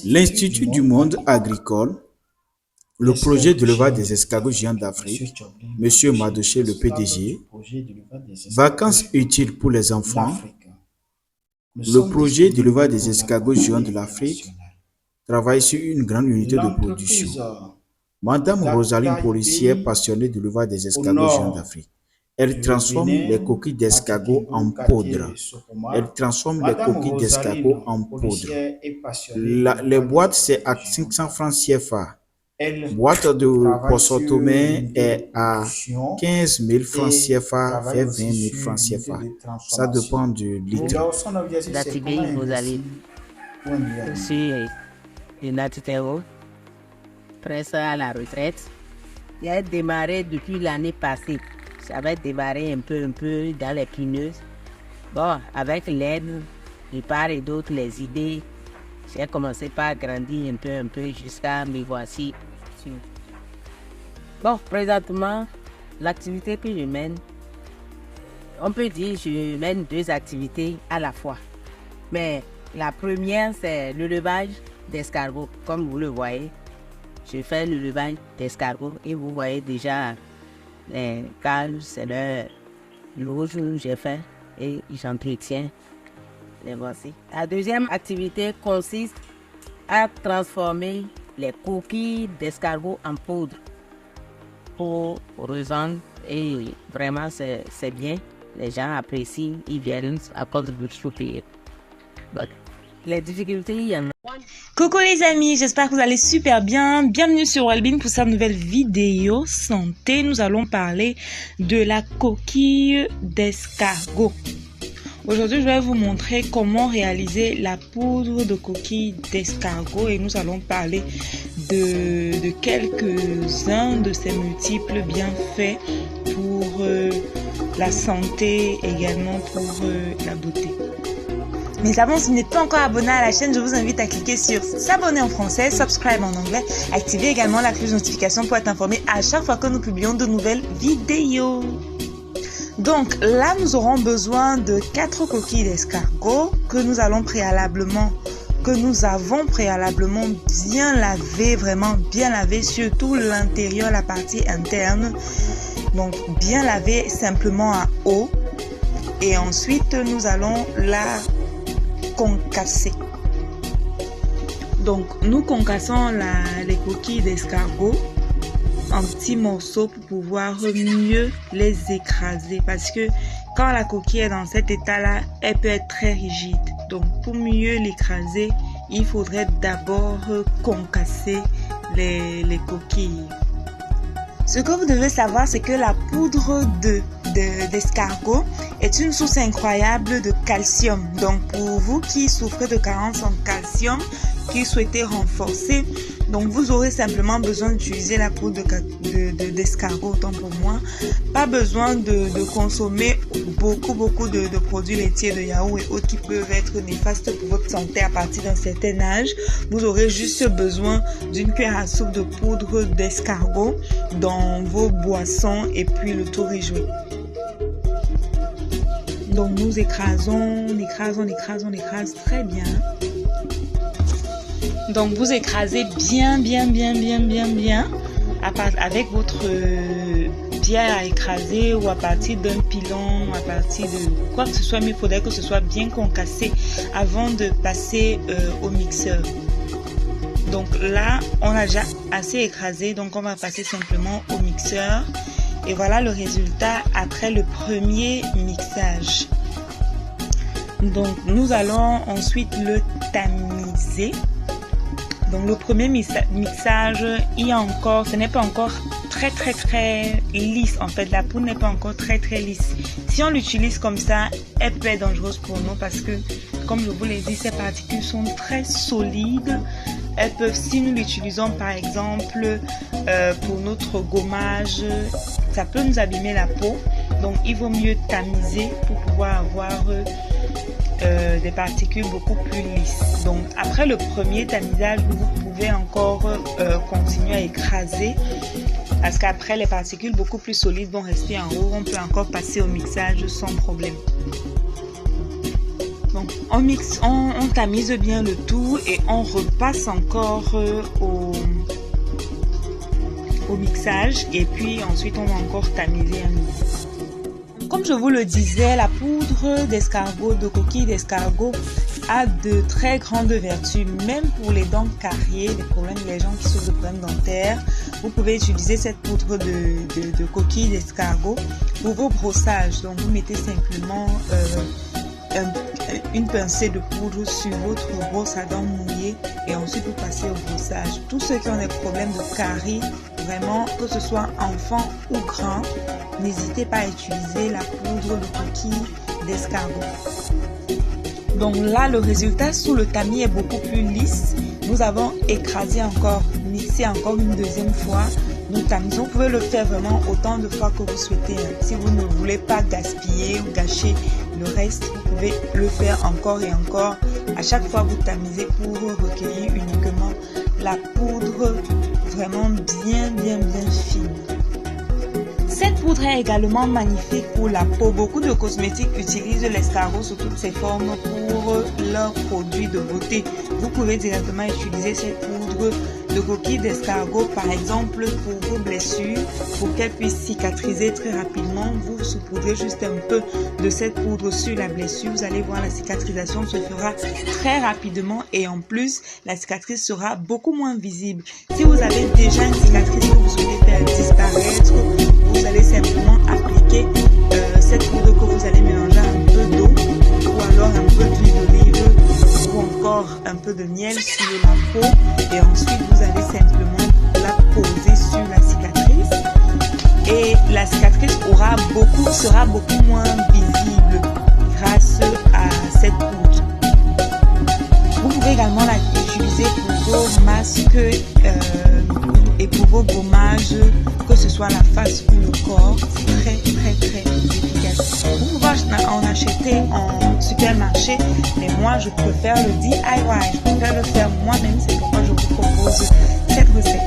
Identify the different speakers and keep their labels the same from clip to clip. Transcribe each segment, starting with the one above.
Speaker 1: L'Institut du monde agricole, le projet d'élevage des escargots géants d'Afrique, Monsieur Madoché, le PDG, vacances utiles pour les enfants, le projet d'élevage des escargots géants de l'Afrique travaille sur une grande unité de production. Madame Rosaline Policière, passionnée d'élevage des escargots géants d'Afrique. Elle transforme les coquilles d'escargots en poudre. Elle transforme les coquilles d'escargots en poudre. Les boîtes, c'est à 500 francs CFA. Boîte de poisson-tomé est à 15 000 francs CFA vers 20 000 francs CFA. Ça dépend du litre.
Speaker 2: Datibé Rosaline. Je suis une atitero, presque à la retraite. J'ai démarré depuis l'année passée. J'avais démarré un peu dans les pineuses. Bon, avec l'aide de part et d'autre, les idées, j'ai commencé par grandir un peu jusqu'à me voici. Bon, présentement, l'activité que je mène, on peut dire que je mène deux activités à la fois. Mais la première, c'est l'élevage d'escargots. Comme vous le voyez, je fais l'élevage d'escargots et vous voyez déjà les cales, c'est le rouge que j'ai fait et j'entretiens les voici. La deuxième activité consiste à transformer les coquilles d'escargots en poudre pour revendre et vraiment c'est bien. Les gens apprécient, ils viennent à cause de souffrir. Les difficultés, il y en a.
Speaker 3: Coucou les amis, j'espère que vous allez super bien. Bienvenue sur Wellbeing pour cette nouvelle vidéo santé. Nous allons parler de la coquille d'escargot. Aujourd'hui, je vais vous montrer comment réaliser la poudre de coquille d'escargot et nous allons parler de quelques-uns de ces multiples bienfaits pour la santé, également pour la beauté. Mais avant, si vous n'êtes pas encore abonné à la chaîne, je vous invite à cliquer sur s'abonner en français, subscribe en anglais, activez également la cloche de notification pour être informé à chaque fois que nous publions de nouvelles vidéos. Donc là, nous aurons besoin de 4 coquilles d'escargot que nous avons préalablement bien lavé, vraiment bien lavé, surtout l'intérieur, la partie interne. Donc bien lavé simplement à eau. Et ensuite, nous allons la concasser. Donc nous concassons les coquilles d'escargot en petits morceaux pour pouvoir mieux les écraser, parce que quand la coquille est dans cet état-là, elle peut être très rigide. Donc pour mieux l'écraser, il faudrait d'abord concasser les coquilles. Ce que vous devez savoir, c'est que la poudre d'escargot est une source incroyable de calcium. Donc pour vous qui souffrez de carence en calcium, qui souhaitez renforcer, donc vous aurez simplement besoin d'utiliser la poudre d'escargot, autant pour moi. Pas besoin de consommer beaucoup de produits laitiers, de yaourt et autres qui peuvent être néfastes pour votre santé à partir d'un certain âge. Vous aurez juste besoin d'une cuillère à soupe de poudre d'escargot dans vos boissons et puis le tour est joué. Donc nous écrasons, on écrase très bien. Donc vous écrasez bien avec votre pierre à écraser ou à partir d'un pilon, à partir de quoi que ce soit, mais il faudrait que ce soit bien concassé avant de passer au mixeur. Donc là, on a déjà assez écrasé, donc on va passer simplement au mixeur. Et voilà le résultat après le premier mixage. Donc nous allons ensuite le tamiser. Donc le premier mixage, ce n'est pas encore très lisse. En fait, la poudre n'est pas encore très lisse. Si on l'utilise comme ça, elle peut être dangereuse pour nous parce que, comme je vous l'ai dit, ces particules sont très solides. Elles peuvent, si nous l'utilisons par exemple pour notre gommage, ça peut nous abîmer la peau. Donc il vaut mieux tamiser pour pouvoir avoir des particules beaucoup plus lisses. Donc après le premier tamisage, vous pouvez encore continuer à écraser parce qu'après les particules beaucoup plus solides vont rester en haut. On peut encore passer au mixage sans problème. Donc Donc, on tamise bien le tout et on repasse encore au mixage. Et puis ensuite, on va encore tamiser un nouveau. Comme je vous le disais, la poudre d'escargot, de coquille d'escargot, a de très grandes vertus, même pour les dents carriées, les gens qui souffrent de problèmes dentaires. Vous pouvez utiliser cette poudre de coquille d'escargot pour vos brossages. Donc vous mettez simplement une pincée de poudre sur votre brosse à dents mouillée et ensuite vous passez au brossage. Tous ceux qui ont des problèmes de caries, vraiment, que ce soit enfant ou grand, n'hésitez pas à utiliser la poudre de coquille d'escargot. Donc là, le résultat sous le tamis est beaucoup plus lisse. Nous avons écrasé encore, mixé encore une deuxième fois. Nous tamisons. Vous pouvez le faire vraiment autant de fois que vous souhaitez. Si vous ne voulez pas gaspiller ou gâcher le reste, vous pouvez le faire encore et encore. À chaque fois, vous tamisez pour recueillir uniquement la poudre vraiment bien fine. Cette poudre est également magnifique pour la peau. Beaucoup de cosmétiques utilisent l'escargot sous toutes ses formes pour leurs produits de beauté. Vous pouvez directement utiliser cette poudre de coquille d'escargot, par exemple, pour vos blessures, pour qu'elles puissent cicatriser très rapidement. Vous saupoudrez juste un peu de cette poudre sur la blessure. Vous allez voir, la cicatrisation se fera très rapidement et en plus, la cicatrice sera beaucoup moins visible. Si vous avez déjà une cicatrice que vous souhaitez faire disparaître, vous allez simplement appliquer cette poudre que vous allez mélanger un peu d'eau ou alors un peu d'huile d'olive ou encore un peu de miel sur la peau et ensuite vous allez simplement la poser sur la cicatrice et la cicatrice sera beaucoup moins visible grâce à cette poudre. Vous pouvez également l'utiliser pour vos masques et pour vos gommages, que ce soit la face ou le corps. C'est très efficace. Vous pouvez en acheter en supermarché, mais moi je préfère le DIY. Je préfère le faire moi-même, c'est pourquoi je vous propose cette recette.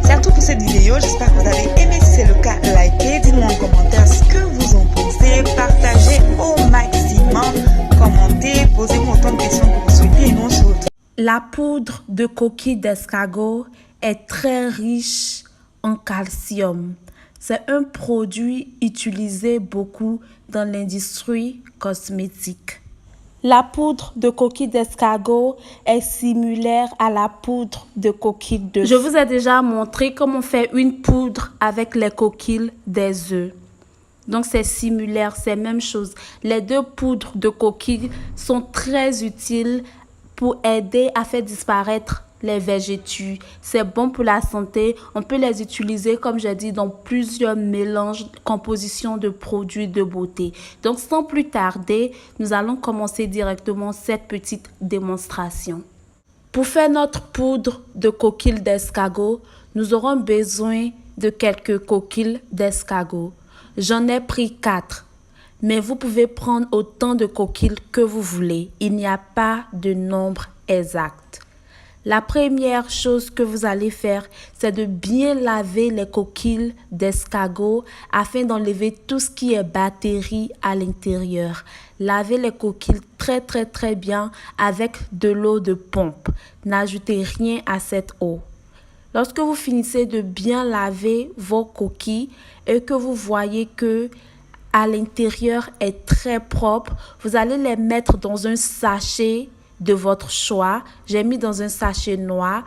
Speaker 3: C'est tout pour cette vidéo, j'espère que vous avez aimé. Si c'est le cas, likez, dites-moi en commentaire ce que vous en pensez, partagez au maximum, commentez, posez-moi autant de questions que vous souhaitez et nous on se retrouve.
Speaker 4: La poudre de coquille d'escargot est très riche en calcium. C'est un produit utilisé beaucoup dans l'industrie cosmétique. La poudre de coquille d'escargot est similaire à la poudre de coquille d'œuf. Je vous ai déjà montré comment faire une poudre avec les coquilles des œufs. Donc c'est similaire, c'est la même chose. Les deux poudres de coquille sont très utiles pour aider à faire disparaître les végétus. C'est bon pour la santé. On peut les utiliser, comme j'ai dit, dans plusieurs mélanges, compositions de produits de beauté. Donc, sans plus tarder, nous allons commencer directement cette petite démonstration. Pour faire notre poudre de coquille d'escargot, nous aurons besoin de quelques coquilles d'escargot. J'en ai pris 4. Mais vous pouvez prendre autant de coquilles que vous voulez. Il n'y a pas de nombre exact. La première chose que vous allez faire, c'est de bien laver les coquilles d'escargot afin d'enlever tout ce qui est bactéries à l'intérieur. Lavez les coquilles très bien avec de l'eau de pompe. N'ajoutez rien à cette eau. Lorsque vous finissez de bien laver vos coquilles et que vous voyez que à l'intérieur est très propre, vous allez les mettre dans un sachet de votre choix. J'ai mis dans un sachet noir.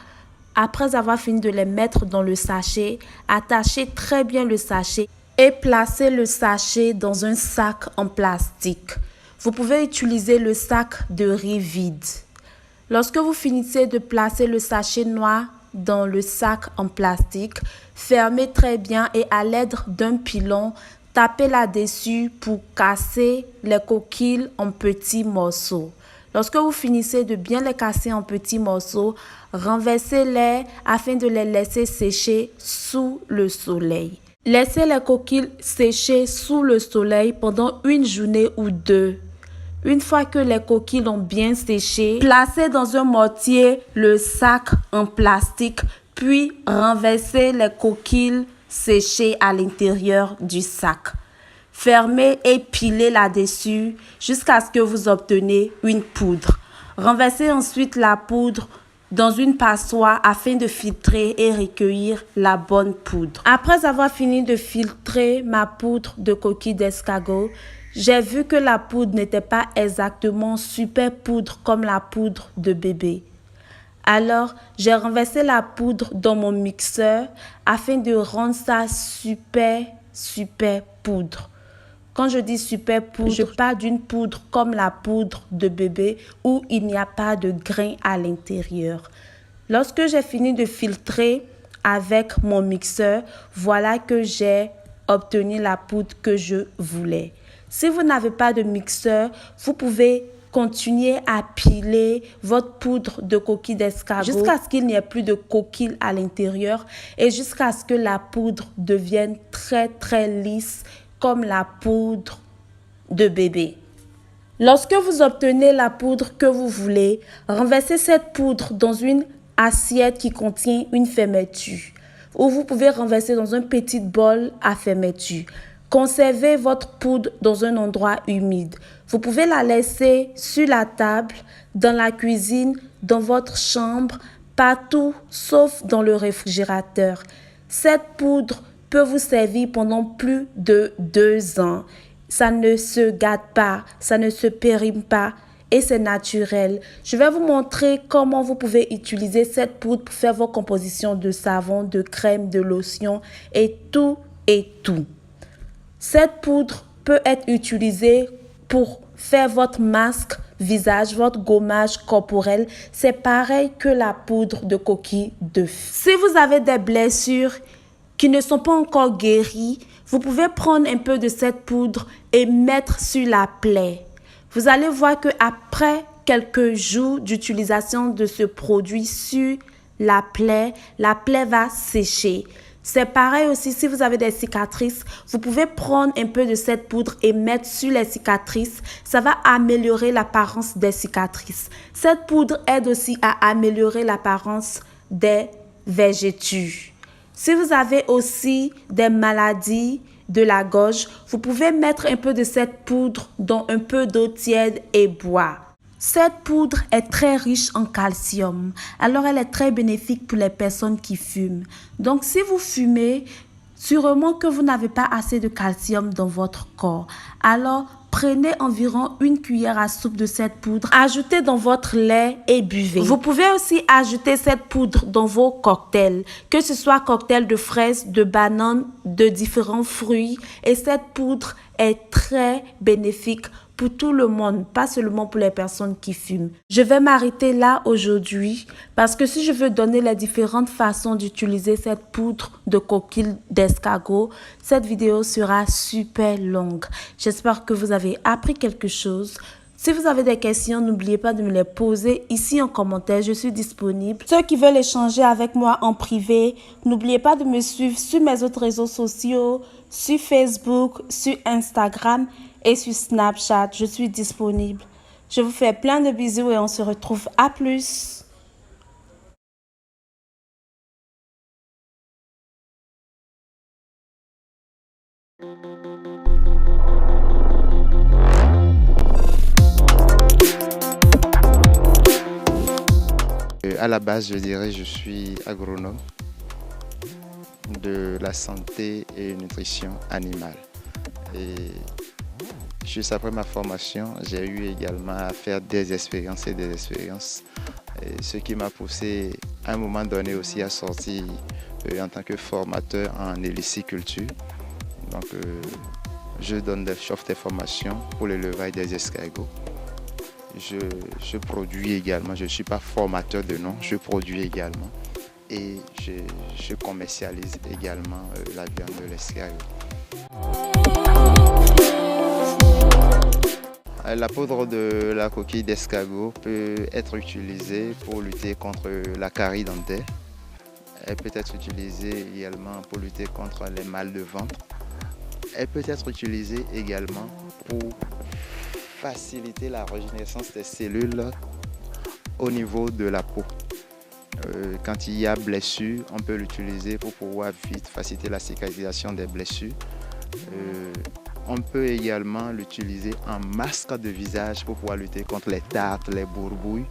Speaker 4: Après avoir fini de les mettre dans le sachet, attachez très bien le sachet et placez le sachet dans un sac en plastique. Vous pouvez utiliser le sac de riz vide. Lorsque vous finissez de placer le sachet noir dans le sac en plastique, fermez très bien et à l'aide d'un pilon, tapez là-dessus pour casser les coquilles en petits morceaux. Lorsque vous finissez de bien les casser en petits morceaux, renversez-les afin de les laisser sécher sous le soleil. Laissez les coquilles sécher sous le soleil pendant une journée ou deux. Une fois que les coquilles ont bien séché, placez dans un mortier le sac en plastique, puis renversez les coquilles séchées à l'intérieur du sac. Fermez et pilez là-dessus jusqu'à ce que vous obteniez une poudre. Renversez ensuite la poudre dans une passoire afin de filtrer et recueillir la bonne poudre. Après avoir fini de filtrer ma poudre de coquille d'escargot, j'ai vu que la poudre n'était pas exactement super poudre comme la poudre de bébé. Alors, j'ai renversé la poudre dans mon mixeur afin de rendre ça super poudre. Quand je dis super poudre, je parle d'une poudre comme la poudre de bébé où il n'y a pas de grains à l'intérieur. Lorsque j'ai fini de filtrer avec mon mixeur, voilà que j'ai obtenu la poudre que je voulais. Si vous n'avez pas de mixeur, vous pouvez continuer à piler votre poudre de coquille d'escargot jusqu'à ce qu'il n'y ait plus de coquille à l'intérieur et jusqu'à ce que la poudre devienne très lisse comme la poudre de bébé. Lorsque vous obtenez la poudre que vous voulez, renversez cette poudre dans une assiette qui contient une fermeture ou vous pouvez renverser dans un petit bol à fermeture. Conservez votre poudre dans un endroit humide. Vous pouvez la laisser sur la table, dans la cuisine, dans votre chambre, partout sauf dans le réfrigérateur. Cette poudre peut vous servir pendant plus de 2 ans. Ça ne se gâte pas, ça ne se périme pas et c'est naturel. Je vais vous montrer comment vous pouvez utiliser cette poudre pour faire vos compositions de savon, de crème, de lotion et tout. Cette poudre peut être utilisée pour faire votre masque visage, votre gommage corporel. C'est pareil que la poudre de coquille d'œuf. Si vous avez des blessures qui ne sont pas encore guéries, vous pouvez prendre un peu de cette poudre et mettre sur la plaie. Vous allez voir que après quelques jours d'utilisation de ce produit sur la plaie va sécher. C'est pareil aussi si vous avez des cicatrices, vous pouvez prendre un peu de cette poudre et mettre sur les cicatrices. Ça va améliorer l'apparence des cicatrices. Cette poudre aide aussi à améliorer l'apparence des vergetures. Si vous avez aussi des maladies de la gorge, vous pouvez mettre un peu de cette poudre dans un peu d'eau tiède et boire. Cette poudre est très riche en calcium, alors elle est très bénéfique pour les personnes qui fument. Donc si vous fumez, sûrement que vous n'avez pas assez de calcium dans votre corps. Alors prenez environ 1 cuillère à soupe de cette poudre, ajoutez dans votre lait et buvez. Vous pouvez aussi ajouter cette poudre dans vos cocktails, que ce soit cocktail de fraises, de bananes, de différents fruits. Et cette poudre est très bénéfique pour tout le monde, pas seulement pour les personnes qui fument. Je vais m'arrêter là aujourd'hui parce que si je veux donner les différentes façons d'utiliser cette poudre de coquille d'escargot, cette vidéo sera super longue. J'espère que vous avez appris quelque chose. Si vous avez des questions, n'oubliez pas de me les poser ici en commentaire. Je suis disponible. Ceux qui veulent échanger avec moi en privé, n'oubliez pas de me suivre sur mes autres réseaux sociaux, sur Facebook, sur Instagram et sur Snapchat. Je suis disponible. Je vous fais plein de bisous et on se retrouve à plus.
Speaker 5: À la base, je dirais je suis agronome de la santé et nutrition animale. Et juste après ma formation, j'ai eu également à faire des expériences, et ce qui m'a poussé à un moment donné aussi à sortir en tant que formateur en héliciculture. Donc, j'offre des formations pour l'élevage des escargots. Je produis également, je ne suis pas formateur de nom, je produis également et je commercialise également la viande de l'escargot. La poudre de la coquille d'escargot peut être utilisée pour lutter contre la carie dentaire. Elle peut être utilisée également pour lutter contre les maux de ventre. Elle peut être utilisée également pour faciliter la régénérescence des cellules au niveau de la peau. Quand il y a blessure, on peut l'utiliser pour pouvoir vite faciliter la cicatrisation des blessures. On peut également l'utiliser en masque de visage pour pouvoir lutter contre les tartes, les bourbouilles.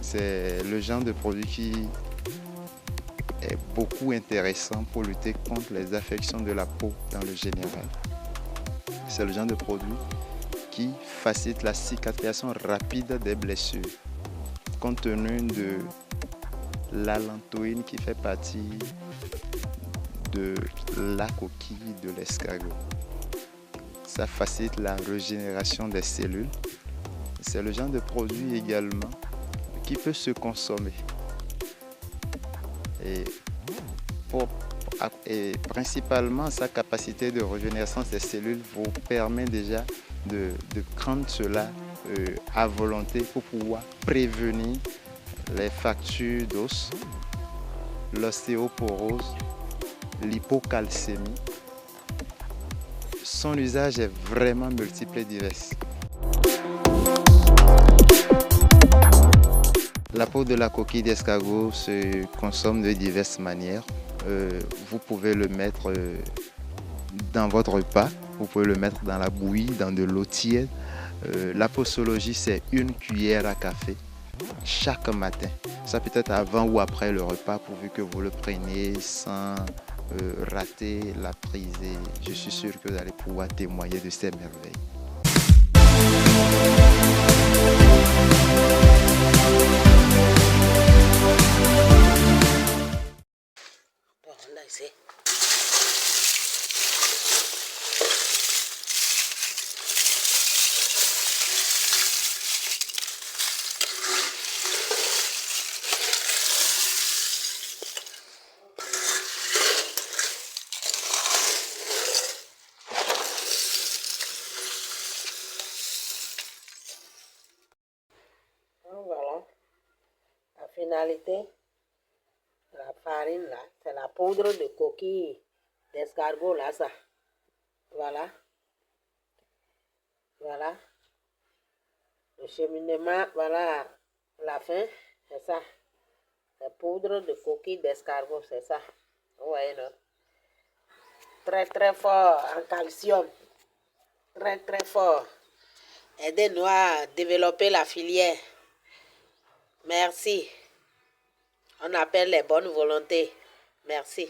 Speaker 5: C'est le genre de produit qui est beaucoup intéressant pour lutter contre les affections de la peau dans le général. C'est le genre de produit qui facilite la cicatrisation rapide des blessures, compte tenu de l'allantoïne qui fait partie de la coquille de l'escargot. Ça facilite la régénération des cellules. C'est le genre de produit également qui peut se consommer. Et principalement, sa capacité de régénérescence des cellules vous permet déjà de prendre cela à volonté pour pouvoir prévenir les fractures d'os, l'ostéoporose, l'hypocalcémie. Son usage est vraiment multiple et divers. La peau de la coquille d'escargot se consomme de diverses manières. Vous pouvez le mettre dans votre repas, vous pouvez le mettre dans la bouillie, dans de l'eau tiède. La posologie, c'est 1 cuillère à café chaque matin. Ça peut être avant ou après le repas, pourvu que vous le preniez sans rater la prise. Et je suis sûr que vous allez pouvoir témoigner de ces merveilles.
Speaker 2: Là, ici. Voilà, la finalité. La farine là, c'est la poudre de coquille d'escargot là, ça. Voilà. Voilà. Le cheminement, voilà la fin, c'est ça. La poudre de coquille d'escargot, c'est ça. Vous voyez, non? Très très fort en calcium. Très très fort. Aidez-nous à développer la filière. Merci. On appelle les bonnes volontés. Merci.